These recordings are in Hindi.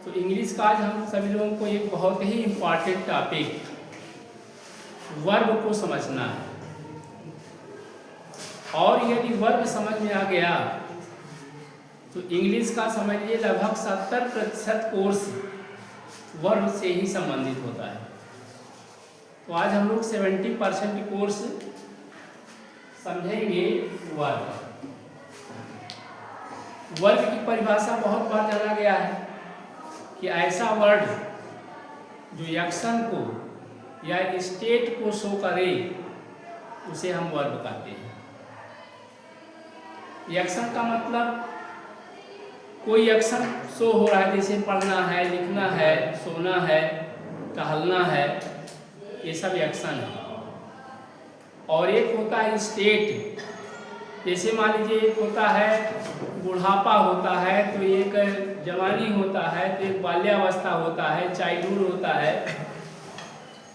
तो इंग्लिश का आज हम सभी लोगों को एक बहुत ही इम्पॉर्टेंट टॉपिक वर्ब को समझना है। और यदि वर्ब समझ में आ गया तो इंग्लिश का समझिए लगभग 70% कोर्स वर्ब से ही संबंधित होता है। तो आज हम लोग 70% कोर्स समझेंगे वर्ब। वर्ब की परिभाषा बहुत बार जाना गया है कि ऐसा वर्ड जो एक्शन को या स्टेट को शो करे उसे हम वर्ब कहते हैं। एक्शन का मतलब कोई एक्शन शो हो रहा है, जैसे पढ़ना है, लिखना है, सोना है, टहलना है, ये सब एक्शन है। और एक होता है स्टेट, जैसे मान लीजिए एक होता है बुढ़ापा होता है, तो एक जवानी होता है, तो एक बाल्यावस्था होता है, चाइल्डहुड होता है,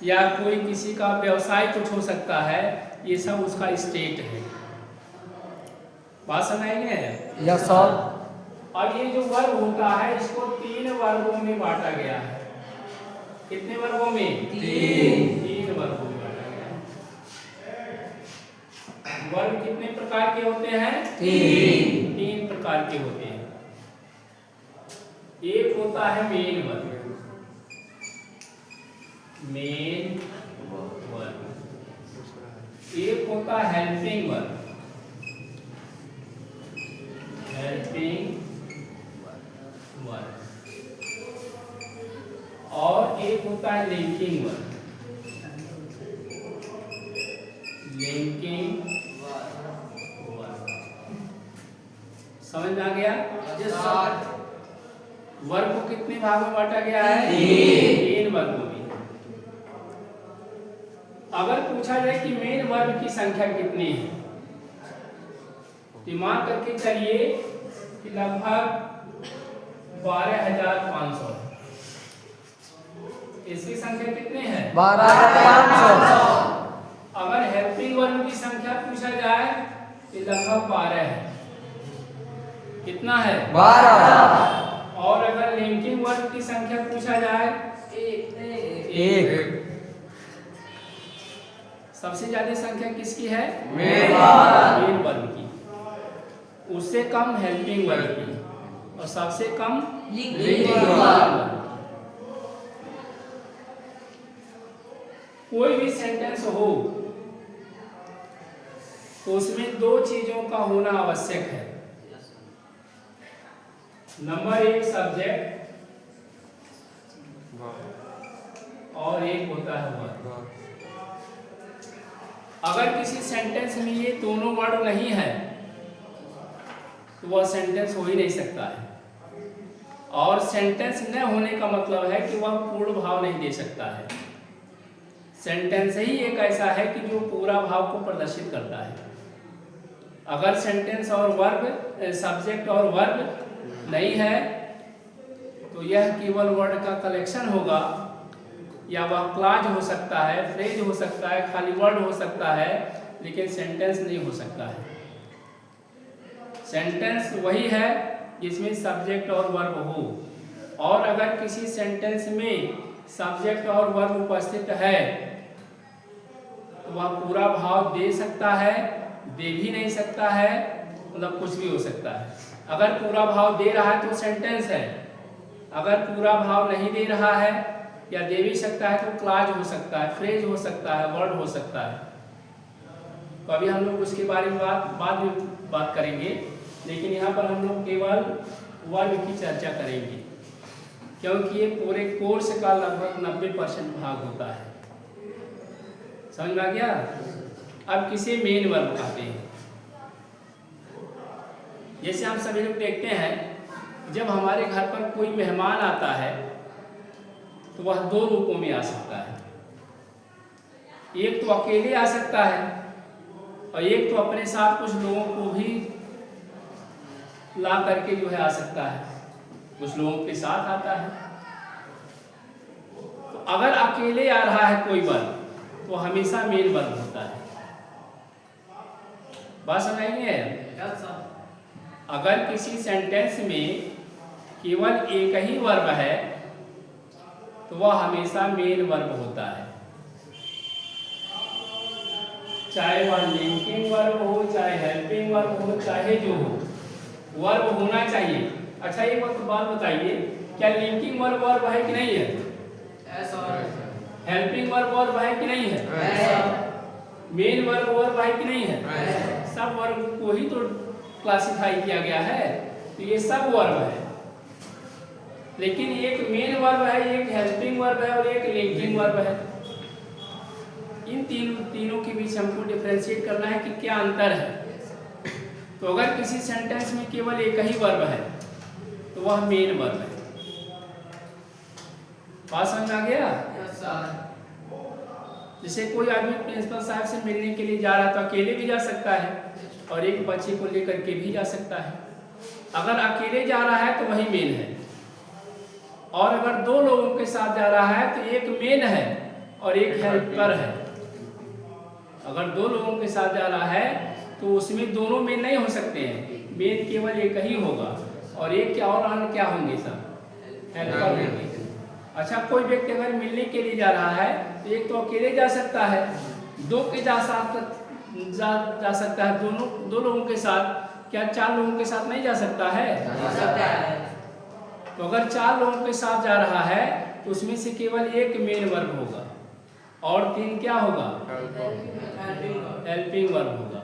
या कोई किसी का व्यवसाय कुछ हो सकता है, ये सब उसका स्टेट है। बात समझ गए? Yes sir. और ये जो वर्ग होता है इसको 3 वर्गों में बांटा गया है। कितने वर्गों में? 3 वर्गों में बांटा गया है। वर्ग कितने प्रकार के होते हैं? 3 प्रकार के होते हैं। एक होता है मेन वर्ग, मेन वर्ग। एक होता है हेल्पिंग वर्ग, हेल्पिंग वर्ग। और एक होता है लिंकिंग वर्ग, लिंकिंग वर्ग। समझ में आ गया? वर्ग को कितने भाग में बांटा गया है? 3 वर्गों में। अगर पूछा जाए कि मेन वर्ग की संख्या कितनी है, दिमाग करके चलिए कि लगभग 12,500 है। इसकी संख्या कितनी है? 12,500। अगर हेल्पिंग वर्ग की संख्या पूछा जाए तो लगभग 12 है। कितना है? 12। और अगर लिंकिंग वर्ग की संख्या पूछा जाए 1। सबसे ज्यादा संख्या किसकी है? मेन वर्ग की। उससे कम हेल्पिंग वर्ग की और सबसे कम लिंकिंग वर्ग। कोई भी सेंटेंस हो तो उसमें 2 चीजों का होना आवश्यक है। नंबर 1 सब्जेक्ट और एक होता है वर्ब। अगर किसी सेंटेंस में ये दोनों वर्ड नहीं है तो वह सेंटेंस हो ही नहीं सकता है। और सेंटेंस न होने का मतलब है कि वह पूर्ण भाव नहीं दे सकता है। सेंटेंस ही एक ऐसा है कि जो पूरा भाव को प्रदर्शित करता है। अगर सेंटेंस और वर्ब, सब्जेक्ट और वर्ब नहीं है तो यह केवल वर्ड का कलेक्शन होगा, या वह क्लॉज हो सकता है, फ्रेज हो सकता है, खाली वर्ड हो सकता है, लेकिन सेंटेंस नहीं हो सकता है। सेंटेंस वही है जिसमें सब्जेक्ट और वर्ब हो। और अगर किसी सेंटेंस में सब्जेक्ट और वर्ब उपस्थित है तो वह पूरा भाव दे सकता है, दे भी नहीं सकता है, मतलब कुछ भी हो सकता है। अगर पूरा भाव दे रहा है तो सेंटेंस है, अगर पूरा भाव नहीं दे रहा है या दे भी सकता है तो क्लॉज हो सकता है, फ्रेज हो सकता है, वर्ड हो सकता है। तो अभी हम लोग उसके बारे में बाद में बात करेंगे, लेकिन यहाँ पर हम लोग केवल वर्ब की चर्चा करेंगे क्योंकि ये पूरे कोर्स का लगभग 90% भाग होता है। समझ में आ गया? अब किसे मेन वर्ब कहते हैं? जैसे हम सभी लोग देखते हैं जब हमारे घर पर कोई मेहमान आता है तो वह 2 रूपों में आ सकता है। एक तो अकेले आ सकता है और एक तो अपने साथ कुछ लोगों को भी ला करके जो है आ सकता है, कुछ लोगों के साथ आता है। तो अगर अकेले आ रहा है कोई वर्ग तो हमेशा मेन वर्ग होता है। बात समझ में है? अगर किसी सेंटेंस में केवल एक ही वर्ब है तो वह हमेशा मेन वर्ब होता है, चाहे वह लिंकिंग वर्ब हो, चाहे हेल्पिंग वर्ब हो, चाहे जो हो, वर्ब होना चाहिए। अच्छा एक बात बताइए, क्या लिंकिंग वर्ब वर्ब है कि नहीं है? हेल्पिंग वर्ब वर्ब है कि नहीं है? मेन वर्ब वर्ब है कि नहीं है? सब वर्ब को ही तो क्लासिफाई किया गया है, तो ये सब वर्ब है। लेकिन एक मेन वर्ब है, एक हेल्पिंग वर्ब है और एक लिंकिंग वर्ब है। इन तीनों के बीच हमको डिफरेंशिएट करना है कि क्या अंतर है। तो अगर किसी सेंटेंस में केवल एक ही वर्ब है तो वह मेन वर्ब है। बात समझ आ गया? जैसे कोई आदमी प्रिंसिपल साहब से मिलने के लिए जा रहा है तो अकेले भी जा सकता है और एक बच्चे को लेकर के भी जा सकता है। अगर अकेले जा रहा है तो वही मेन है, और अगर दो लोगों के साथ जा रहा है तो एक मेन है और एक हेल्पर है। अगर दो लोगों के साथ जा रहा है तो उसमें दोनों मेन नहीं हो सकते हैं, मेन केवल एक ही होगा और एक क्या और अन्य क्या होंगे, सब हेल्पर होंगे। अच्छा कोई व्यक्ति अगर मिलने के लिए जा रहा है तो एक तो अकेले जा सकता है, दो के जा सकता है, दो लोगों के साथ, क्या चार लोगों के साथ नहीं जा सकता है? तो अगर चार लोगों के साथ जा रहा है तो उसमें से केवल एक मेन वर्ब होगा और तीन क्या होगा? हेल्पिंग वर्ब होगा।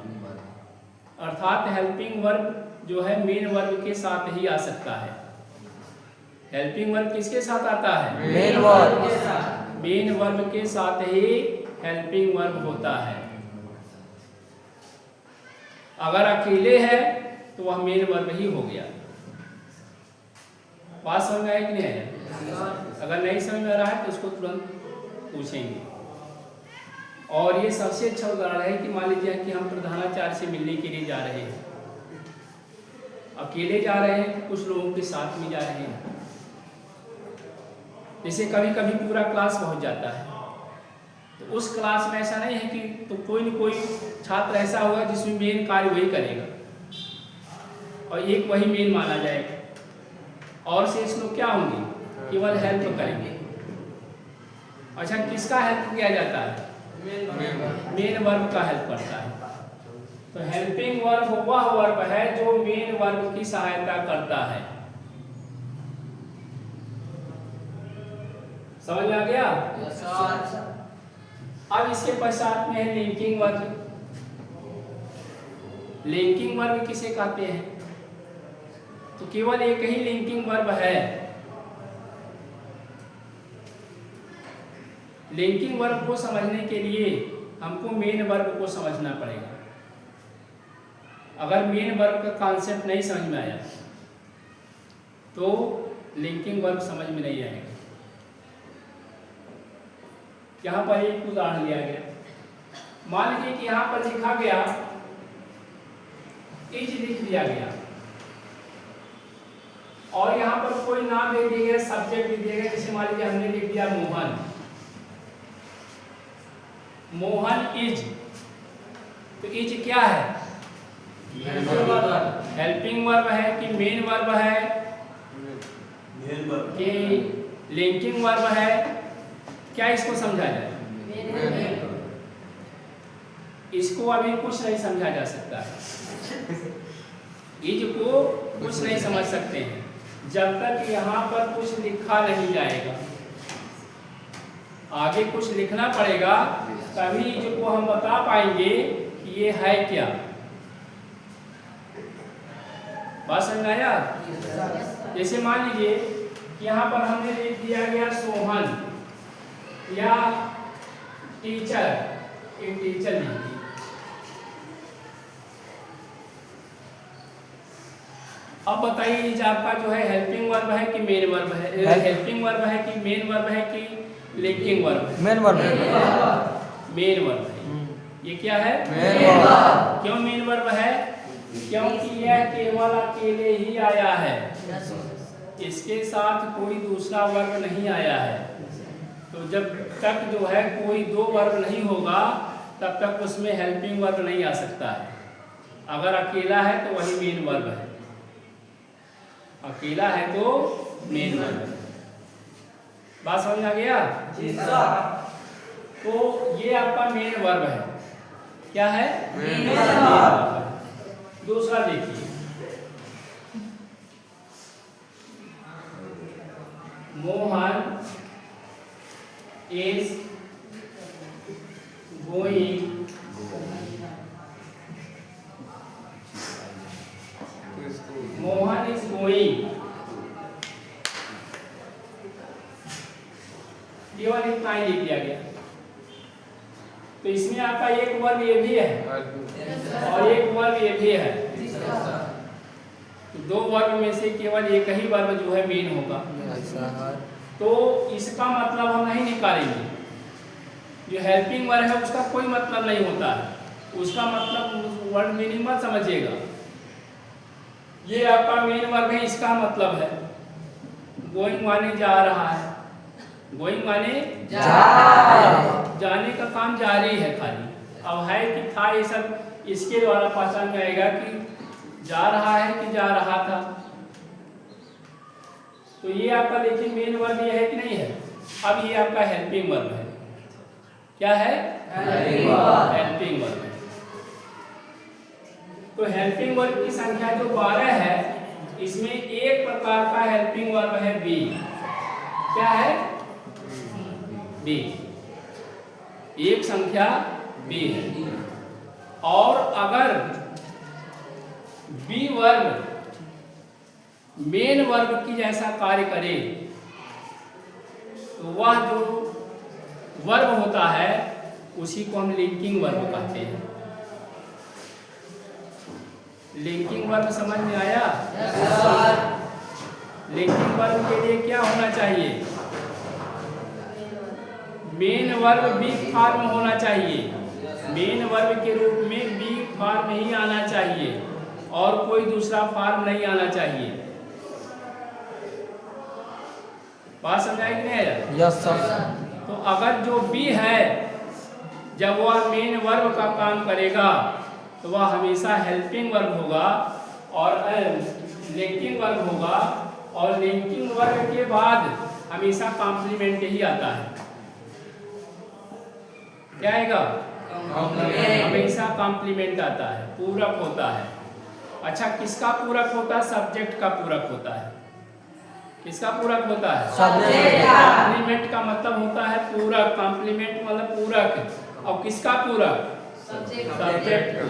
अर्थात हेल्पिंग वर्ब जो है मेन वर्ब के साथ ही आ सकता है। हेल्पिंग वर्ब किसके साथ आता है? Main verb. मेन वर्ब के साथ ही हेल्पिंग वर्ब होता है। अगर अकेले है तो वह मेन वर्ब ही हो गया। बात समझ में आया कि नहीं आया? अगर नहीं समझ में आ रहा है तो उसको तुरंत पूछेंगे। और ये सबसे अच्छा उदाहरण है कि मान लीजिए कि हम प्रधानाचार्य से मिलने के लिए जा रहे हैं, अकेले जा रहे हैं, कुछ लोगों के साथ में जा रहे हैं। जैसे कभी कभी पूरा क्लास पहुंच जाता है तो उस क्लास में ऐसा नहीं है कि तो कोई न कोई छात्र ऐसा होगा जिसमें मेन कार्य वही करेगा और एक वही मेन माना जाएगा, और शेष लोग क्या होंगे? केवल हेल्प करेंगे। अच्छा किसका हेल्प किया जाता है? मेन वर्ब का हेल्प करता है। तो हेल्पिंग वर्ब वह वर्ब है जो मेन वर्ब की सहायता करता है। समझ में आ गया? अब इसके पश्चात में है लिंकिंग वर्ब। लिंकिंग वर्ब किसे कहते हैं? तो केवल एक ही लिंकिंग वर्ब है। लिंकिंग वर्ब को समझने के लिए हमको मेन वर्ब को समझना पड़ेगा। अगर मेन वर्ब का कॉन्सेप्ट नहीं समझ में आया तो लिंकिंग वर्ब समझ में नहीं आएगा। यहाँ पर एक उदाहरण लिया गया, मान लीजिए कि यहाँ पर लिखा गया इज लिख दिया गया और यहाँ पर कोई नाम दे दिया गया, सब्जेक्ट लिख दिया गया। जैसे मान लीजिए हमने लिख दिया मोहन, मोहन इज, तो इज क्या है? हेल्पिंग वर्ब है कि मेन वर्ब है कि लिंकिंग वर्ब है? क्या इसको समझा जाए? इसको अभी कुछ नहीं समझा जा सकता है। इज को कुछ नहीं समझ सकते हैं जब तक यहाँ पर कुछ लिखा नहीं जाएगा। आगे कुछ लिखना पड़ेगा तभी इज को हम बता पाएंगे कि ये है क्या। बात समझ आया? जैसे मान लीजिए कि यहाँ पर हमने लिख दिया गया सोहन या टीचर, एक टीचर लिख दी। अब बताइए इज आपका जो है हेल्पिंग वर्ब है कि मेन वर्ब है? हेल्पिंग वर्ब है कि मेन वर्ब है कि लिंकिंग वर्ब है? Main verb. मेन वर्ब है। ये क्या है? Main verb. क्यों मेन वर्ब है? क्योंकि यह केवल अकेले ही आया है, इसके साथ कोई दूसरा वर्ब नहीं आया है। तो जब तक जो है कोई दो वर्ब नहीं होगा तब तक उसमें हेल्पिंग वर्ब नहीं आ सकता है। अगर अकेला है तो वही मेन वर्ब है। अकेला है तो मेन वर्ब। बात समझ में आ गया? जी सर। तो ये आपका मेन वर्ब है। क्या है? Main main verb. वर्ब है। दूसरा देखिए, Mohan is going Mohan is going, केवल इतना ही लिख दिया गया। तो इसमें आपका एक वर्ब ये भी है और एक वर्ब ये भी है। तो दो वर्ब में से केवल एक ही वर्ब जो है मेन होगा। तो इसका मतलब हम नहीं निकालेंगे। जो हेल्पिंग वर्ब है उसका कोई मतलब नहीं होता है, उसका मतलब वर्ड मीनिंग मत समझिएगा। ये आपका मेन वर्ब है, इसका मतलब है गोइंग माने जा रहा है, गोइंग माने जाने का काम जारी है खाली। अब है कि था ये सब इसके द्वारा पहचान में आएगा कि जा रहा है कि जा रहा था। तो ये आपका देखिए मेन वर्ब ये है कि नहीं है। अब ये आपका हेल्पिंग वर्ब है। क्या है? हेल्पिंग वर्ब है। तो हेल्पिंग वर्ब की संख्या जो 12 है, इसमें एक प्रकार का हेल्पिंग वर्ब है बी। क्या है? बी। एक संख्या बी है। और अगर बी वर्ब मेन वर्ब की जैसा कार्य करे तो वह जो वर्ब होता है उसी को हम लिंकिंग वर्ब कहते हैं। लिंकिंग वर्ब समझ में आया? लिंकिंग वर्ब के लिए क्या होना चाहिए? मेन वर्ब बी फॉर्म होना चाहिए। मेन वर्ब के रूप में बी फॉर्म ही आना चाहिए और कोई दूसरा फॉर्म नहीं आना चाहिए। बात समझाई कि नहीं? Yes sir. तो अगर जो बी है जब वह मेन वर्ब का काम करेगा तो वह हमेशा हेल्पिंग वर्ब होगा और लिंकिंग वर्ब होगा, और लिंकिंग वर्ब के बाद हमेशा कॉम्प्लीमेंट ही आता है। क्या आएगा? हमेशा कॉम्प्लीमेंट आता है, पूरक होता है। अच्छा, किसका पूरक होता है? सब्जेक्ट का पूरक होता है। किसका पूरक होता है? सब्जेक्ट। कॉम्प्लीमेंट का मतलब होता है पूरक, कॉम्प्लीमेंट मतलब पूरक। और किसका पूरक? सब्जेक्ट का।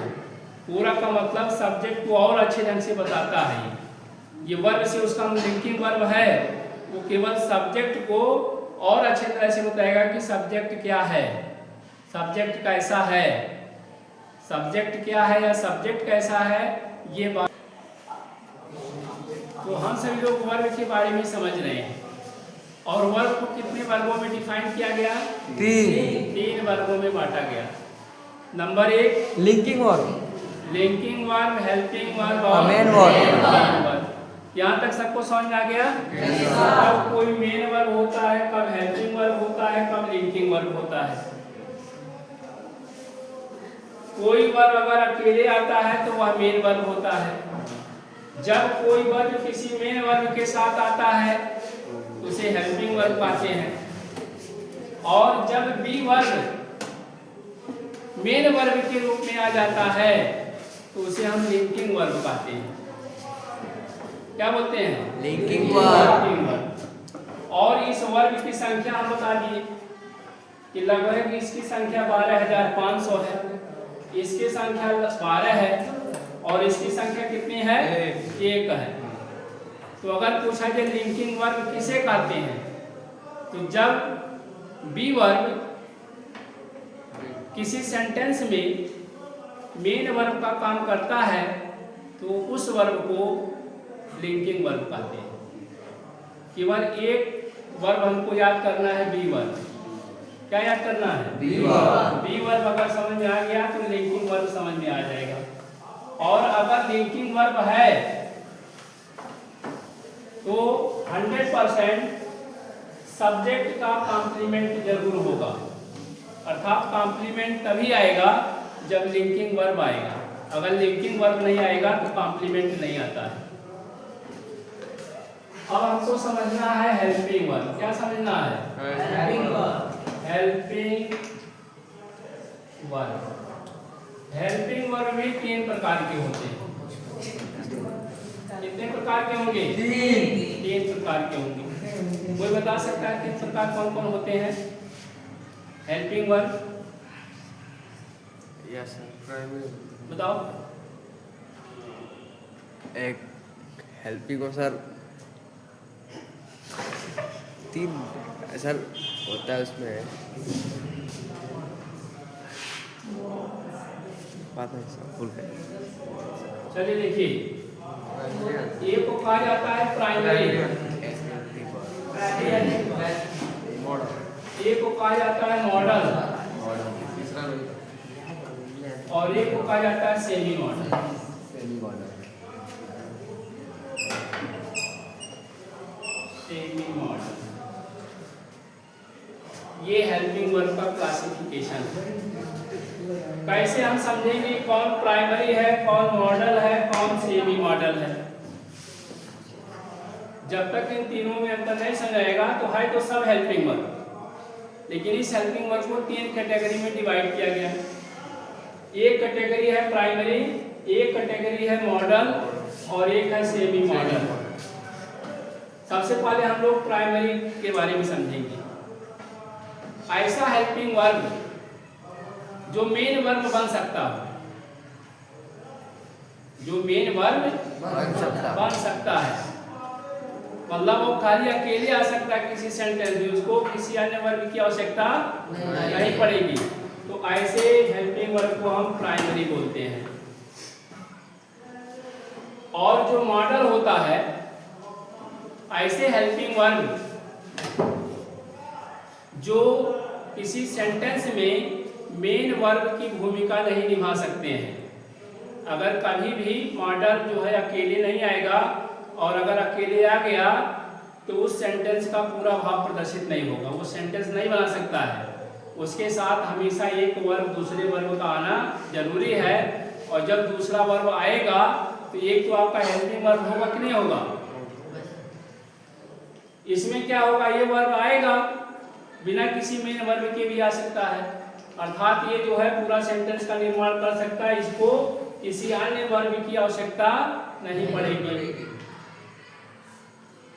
पूरक का मतलब सब्जेक्ट को और अच्छे ढंग से बताता है। ये वर्ब से उसका लिंकिंग वर्ब है, वो केवल सब्जेक्ट को और अच्छे तरह से बताएगा कि सब्जेक्ट क्या है, सब्जेक्ट कैसा है, सब्जेक्ट क्या है या सब्जेक्ट कैसा है, ये बात। तो हम सभी लोग वर्ब के बारे में समझ रहे हैं। और वर्ब को कितने वर्गों में डिफाइन किया गया? तीन वर्गों में बांटा गया। Number 1 linking verb, linking verb, helping verb और मेन वर्ब। यहाँ तक सबको समझ में आ गया? कब कोई मेन वर्ब होता है, कब हेल्पिंग वर्ब होता है, कब लिंकिंग वर्ब होता है। कोई वर्ब अगर अकेले आता है तो वह मेन वर्ब होता है। जब कोई वर्ब किसी मेन वर्ब के साथ आता है उसे हेल्पिंग वर्ब कहते हैं। और जब बी वर्ब मेन वर्ब के रूप में आ जाता है तो उसे हम लिंकिंग वर्ब कहते हैं। क्या बोलते हैं? Linking verb. वर्ब। और इस वर्ब की संख्या हम बता दिए कि लगभग इसकी संख्या 12,500 है, इसकी संख्या 12 है और इसकी संख्या कितनी है? 1 है। तो अगर पूछा जाए लिंकिंग वर्ब किसे कहते हैं, तो जब बी वर्ब किसी सेंटेंस में मेन वर्ब का काम करता है तो उस वर्ब को लिंकिंग वर्ब कहते हैं। केवल एक वर्ब हमको याद करना है, बी वर्ब। क्या याद करना है? B verb. बी वर्ब अगर समझ में आ गया तो लिंकिंग वर्ब समझ में आ जाएगा। और अगर लिंकिंग वर्ब है तो 100% सब्जेक्ट का कॉम्प्लीमेंट जरूर होगा। अर्थात कॉम्प्लीमेंट तभी आएगा जब लिंकिंग वर्ब आएगा। अगर लिंकिंग वर्ब नहीं आएगा तो कॉम्प्लीमेंट नहीं आता है। अब हमको समझना है हेल्पिंग वर्ब। क्या समझना है? Helping verb. हेल्पिंग वर्ब भी 3 प्रकार के होते हैं। कितने प्रकार के होंगे? 3 प्रकार के होंगे। कोई बता सकता है 3 प्रकार कौन कौन होते हैं हेल्पिंग वर्ब? यस सर, बताओ। एक हेल्पिंग को सर 3 सर होता है, उसमें बात नहीं सर, भूल गए। चलिए देखिए, एक को कहा जाता है प्राइमरी, एक को कहा जाता है मॉडल, और एक को कहा जाता है सेमी मॉडल। सेमी मॉडल, ये हेल्पिंग वर्ब का क्लासिफिकेशन है। कैसे हम समझेंगे कौन प्राइमरी है, कौन मॉडल है, कौन सेमी मॉडल है? जब तक इन तीनों में अंतर नहीं समझाएगा तो है तो सब हेल्पिंग वर्ब। लेकिन इस हेल्पिंग वर्ब को 3 कैटेगरी में डिवाइड किया गया। एक कैटेगरी है प्राइमरी, एक कैटेगरी है मॉडल, और एक है सेमी मॉडल। सबसे पहले हम लोग प्राइमरी के बारे में समझेंगे। ऐसा हेल्पिंग वर्ब जो मेन वर्ब बन सकता हो, जो मेन वर्ब बन सकता है, मतलब वो खाली अकेले आ सकता है किसी सेंटेंस में, उसको किसी अन्य वर्ब की आवश्यकता नहीं पड़ेगी। तो ऐसे हेल्पिंग वर्ब को हम प्राइमरी बोलते हैं। और जो मॉडल होता है, ऐसे हेल्पिंग वर्ब जो किसी सेंटेंस में मेन वर्ब की भूमिका नहीं निभा सकते हैं। अगर कभी भी मॉडल जो है अकेले नहीं आएगा, और अगर अकेले आ गया तो उस सेंटेंस का पूरा भाव प्रदर्शित नहीं होगा, वो सेंटेंस नहीं बना सकता है। उसके साथ हमेशा एक वर्ब दूसरे वर्ब का आना जरूरी है, और जब दूसरा वर्ब आएगा तो एक तो आपका हेल्पिंग वर्ब होगा कि नहीं होगा? इसमें क्या होगा, ये वर्ब आएगा बिना किसी मेन वर्ब के भी आ सकता है, अर्थात ये जो है पूरा सेंटेंस का निर्माण कर सकता है, इसको किसी अन्य वर्ब की आवश्यकता नहीं पड़ेगी।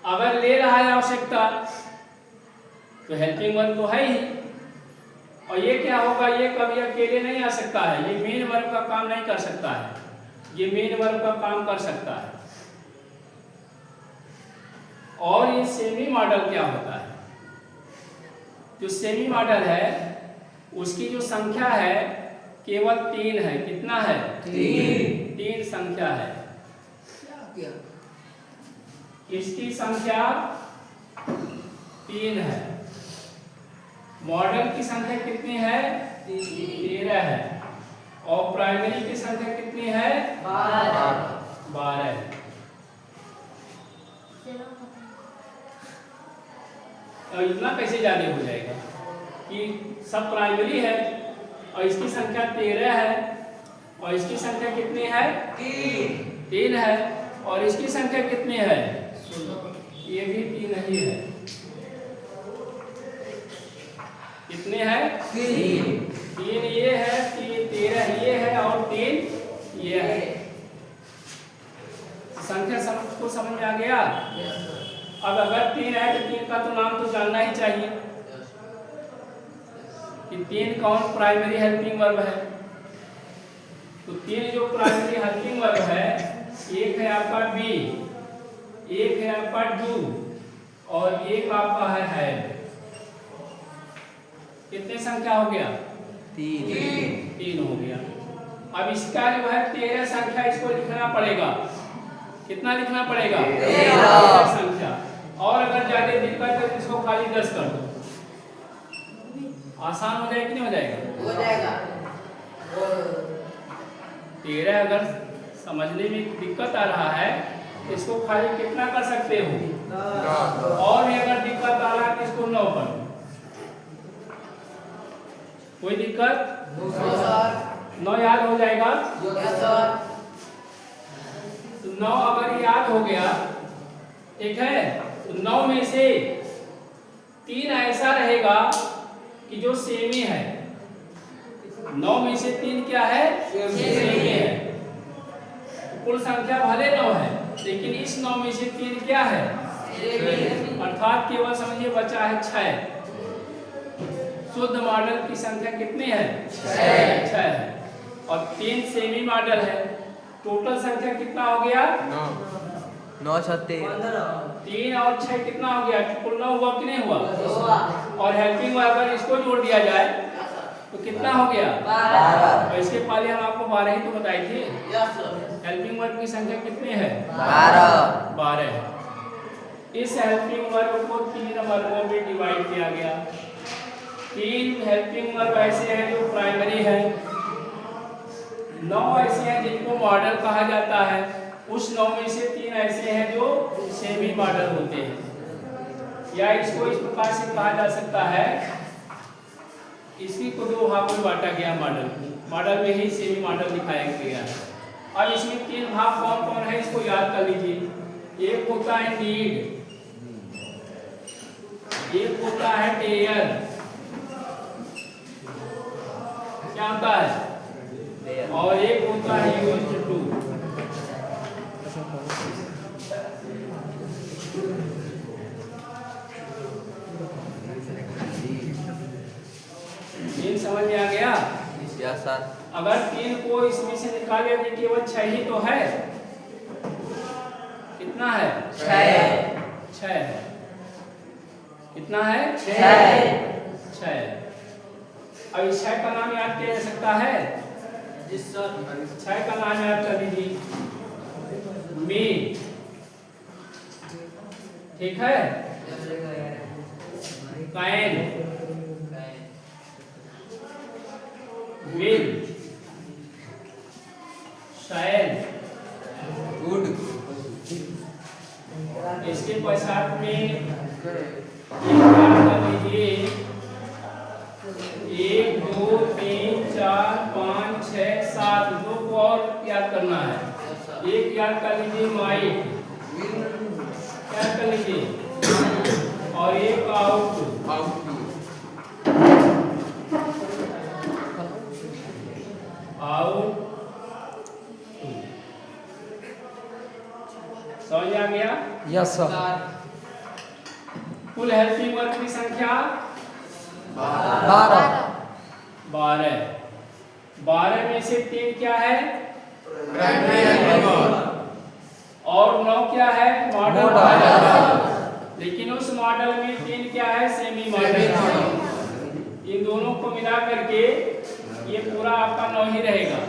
अगर ले रहा है आवश्यकता तो हेल्पिंग वर्ब तो है ही, और ये क्या होगा, ये कभी अकेले नहीं आ सकता है, ये मेन वर्ब का काम नहीं कर सकता है, ये मेन वर्ब का काम कर सकता है। और ये सेमी मॉडल क्या होता है? जो सेमी मॉडल है उसकी जो संख्या है केवल 3 है। कितना है? 3 संख्या है। इसकी संख्या 3 है। मॉडल की संख्या कितनी है? 13 है। और प्राइमरी की संख्या कितनी है? 12 है। और इतना कैसे ज्यादा हो जाएगा कि सब प्राइमरी है और इसकी संख्या 13 है, और इसकी संख्या कितनी है? 3 है। और इसकी संख्या कितनी है? ये भी 3 ही है। कितने हैं? 3 ये है, 13 ये है, और 3 ये है। संख्या सबको समझ में आ गया? अब अगर 3 है तो 3 का तो नाम तो जानना ही चाहिए कि 3 कौन प्राइमरी हेल्पिंग वर्ब है। तो 3 जो प्राइमरी हेल्पिंग वर्ब है, एक है आपका बी, एक है आपका डू, और एक आपका है। कितने संख्या हो गया? 3 हो गया। अब इसका जो है 13 संख्या इसको लिखना पड़ेगा। कितना लिखना पड़ेगा? 13 संख्या। और अगर ज्यादा दिक्कत है तो इसको खाली 10 कर दो। आसान हो जाएगा कि नहीं हो जाएगा? हो जाएगा। 13 अगर समझने में दिक्कत आ रहा है इसको खाली कितना कर सकते हो? और भी अगर दिक्कत आ रहा है तो इसको 9 कर दो। कोई दिक्कत? 9 याद हो जाएगा? तो 9 अगर याद हो गया ठीक है। तो 9 में से 3 ऐसा रहेगा कि जो सेमी है। 9 में से 3 क्या है? सेमी है। कुल संख्या भले 9 है, लेकिन इस 9 में से 3 क्या है? अर्थात केवल समझिए बचा है 6। शुद्ध मॉडल की संख्या कितनी है? 6 है। और 3 सेमी मॉडल है। टोटल संख्या कितना हो गया? 9 7 3 और 6 कितना हो गया? कुल 9 हुआ कि नहीं हुआ? और हेल्पिंग वर्ब अगर इसको जोड़ दिया जाए तो कितना हो गया? 12। और इसके पहले हम आपको 12 ही तो बताए थे। हेल्पिंग वर्ब की संख्या कितनी है? 12 है। इस हेल्पिंग वर्ब को 3 वर्गों में डिवाइड किया गया। 3 हेल्पिंग वर्ब ऐसे हैं जो प्राइमरी है, 9 ऐसे हैं जिनको मॉडल कहा जाता है। उस 9 में से 3 ऐसे हैं जो सेमी मॉडल होते हैं। या इसको इस प्रकार से कहा जा सकता है, इसकी को 2 भाग में बांटा गया मॉडल में ही सेमी मॉडल दिखाया गया है। अब इसमें 3 भाग कौन कौन है इसको याद कर लीजिए। एक होता है नीड, एक होता है टेयर, क्या होता है, और एक होता है यूज्ड टू। तीन समझ में आ गया? Yes sir. अगर 3 को इसमें से निकाले तो केवल 6 ही तो है। कितना है? 6 है। कितना है? 6 है। अब इस 6 का नाम याद किया जा सकता है? 6 का नाम याद कर लीजिए, मी। ठीक है। Can, will, shall, good. इसके पश्चात में याद कर लीजिए 1 2 3 4 5 6 7 दो को और याद करना है। एक याद कर लीजिए माइट, याद कर लीजिए, और एक आउट। समझ आ गया? Yes sir. कुल हेल्पिंग वर्ब की संख्या 12। 12 में से 3 क्या है? और 9 क्या है? मॉडल। लेकिन उस मॉडल में 3 क्या है? Semi model. इन दोनों को मिला करके ये पूरा आपका 9 ही रहेगा।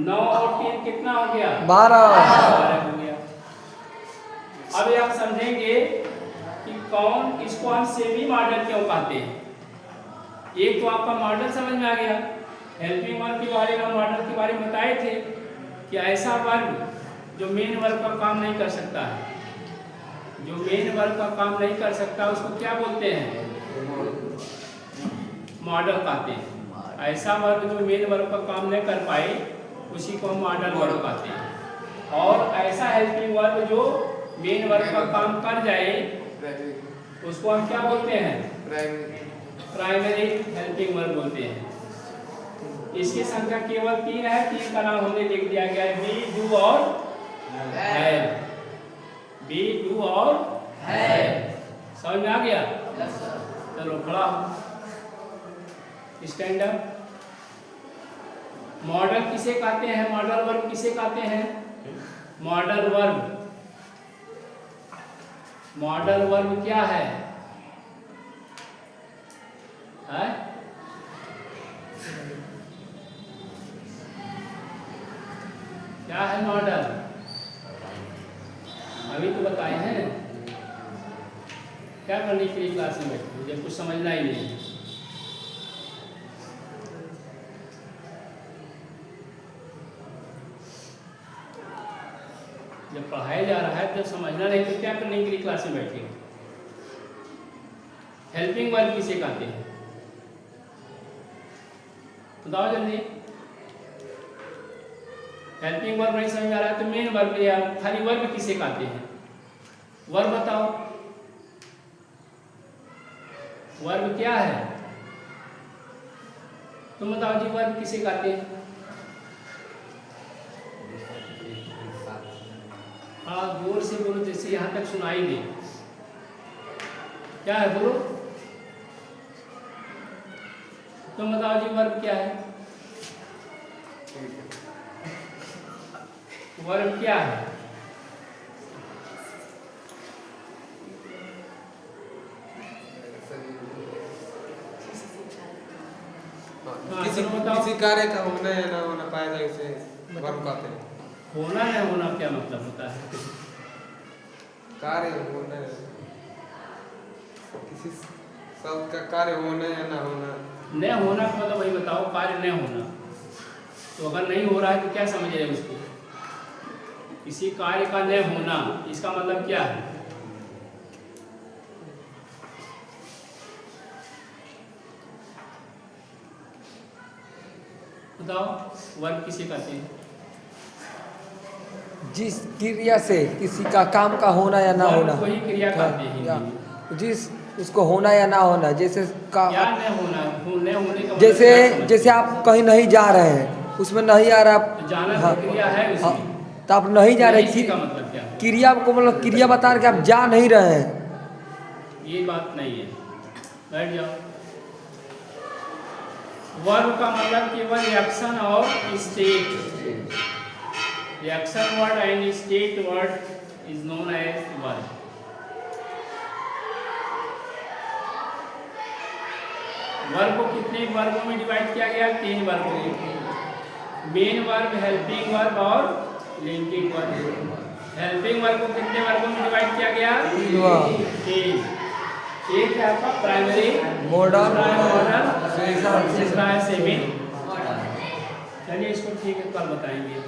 9 और 3 कितना हो गया? 12 हो गया। अब आप समझेंगे कि कौन इसको हम सेमी मॉडल क्यों कहते हैं। एक तो आपका मॉडल समझ में आ गया। हेल्पिंग वर्ब के बारे में, मॉडल के बारे में बताए थे कि ऐसा वर्ब जो मेन वर्ब का काम नहीं कर सकता है, जो मेन वर्ब का काम नहीं कर सकता उसको क्या बोलते हैं? मॉडल कहते हैं। ऐसा वर्ब जो मेन वर्ब का काम नहीं कर पाए उसी को हम मॉडल वर्ब कहते हैं। और ऐसा हेल्पिंग वर्ब जो मेन वर्ब का काम कर जाए उसको हम क्या बोलते हैं? प्राइमरी हेल्पिंग वर्ब बोलते हैं। इसकी संख्या केवल 3 है। 3 का नाम हमने लिख दिया गया है, बी, डू और हैव। बी, डू और हैव। समझ में आ गया? चलो खड़ा हो, स्टैंड अप। मॉडल किसे कहते हैं? मॉडल वर्ब किसे कहते हैं? Modal verb. मॉडल वर्ब क्या है? क्या है मॉडल? अभी तो बताए हैं। क्या करने के लिए क्लास में बैठे? मुझे कुछ समझना ही नहीं। जब पढ़ाया जा रहा है जब समझना नहीं तो क्या करने के लिए क्लास में बैठेंगे? हेल्पिंग वर्ब किसे कहते हैं? बताओ जल्दी। हेल्पिंग वर्ब नहीं समझ आ रहा है तो मेन वर्ब या खाली वर्ब किसे कहते हैं? वर्ब बताओ, वर्ब क्या है? तुम बताओ जी, वर्ब किसे कहते हैं? हाँ, जोर से बोलो, जैसे यहाँ तक सुनाई दे। क्या है, बोलो। तुम बताओ जी, वर्ब क्या है? वर्ब क्या है? किसी कार्य का होना या ना होना पाया जाए उसे वर्ब कहते हैं। होना है, होना क्या मतलब होता है? कार्य होना है, किसी शब्द का कार्य होना या ना होना। न होना का मतलब वही बताओ, कार्य न होना। तो अगर नहीं हो रहा है तो क्या समझ रहे उसको? किसी कार्य का न होना, इसका मतलब क्या है? बताओ, वर्ब किसे कहते हैं? जिस क्रिया से किसी का काम का होना या ना वर्ब होना, वही क्रिया कहते हैं या हिंदी में। जिस उसको होना या ना होना, जैसे क्या का न होना? न होने का मतलब जैसे क्या समझते जैसे हैं? आप कहीं नहीं जा रहे हैं, उसमें नहीं आ रहा आप, तो जाना हाँ, तो क्रिया है हाँ, उसमें। तो आप नहीं जा रहे नहीं का मतलब क्या है? क्रिया को मतलब क्रिया बता रहे कि आप जा नहीं रहे हैं। ये बात नहीं है, बैठ जाओ। वर्ब का मतलब केवल रिएक्शन और state. Reaction word and state word is known as verb. Verb को कितने वर्गों में डिवाइड किया गया? 3 वर्गों में। मेन वर्ब, हेल्पिंग वर्ब और लिंकिंग वर्ब। हेल्पिंग वर्ब को कितने वर्गों में डिवाइड किया गया? 3। एक है आपका प्राइमरी, मॉडर्न, मॉडर्न, सेशन, तीसरा है सेमी। चलिए इसको ठीक है, कल बताएंगे।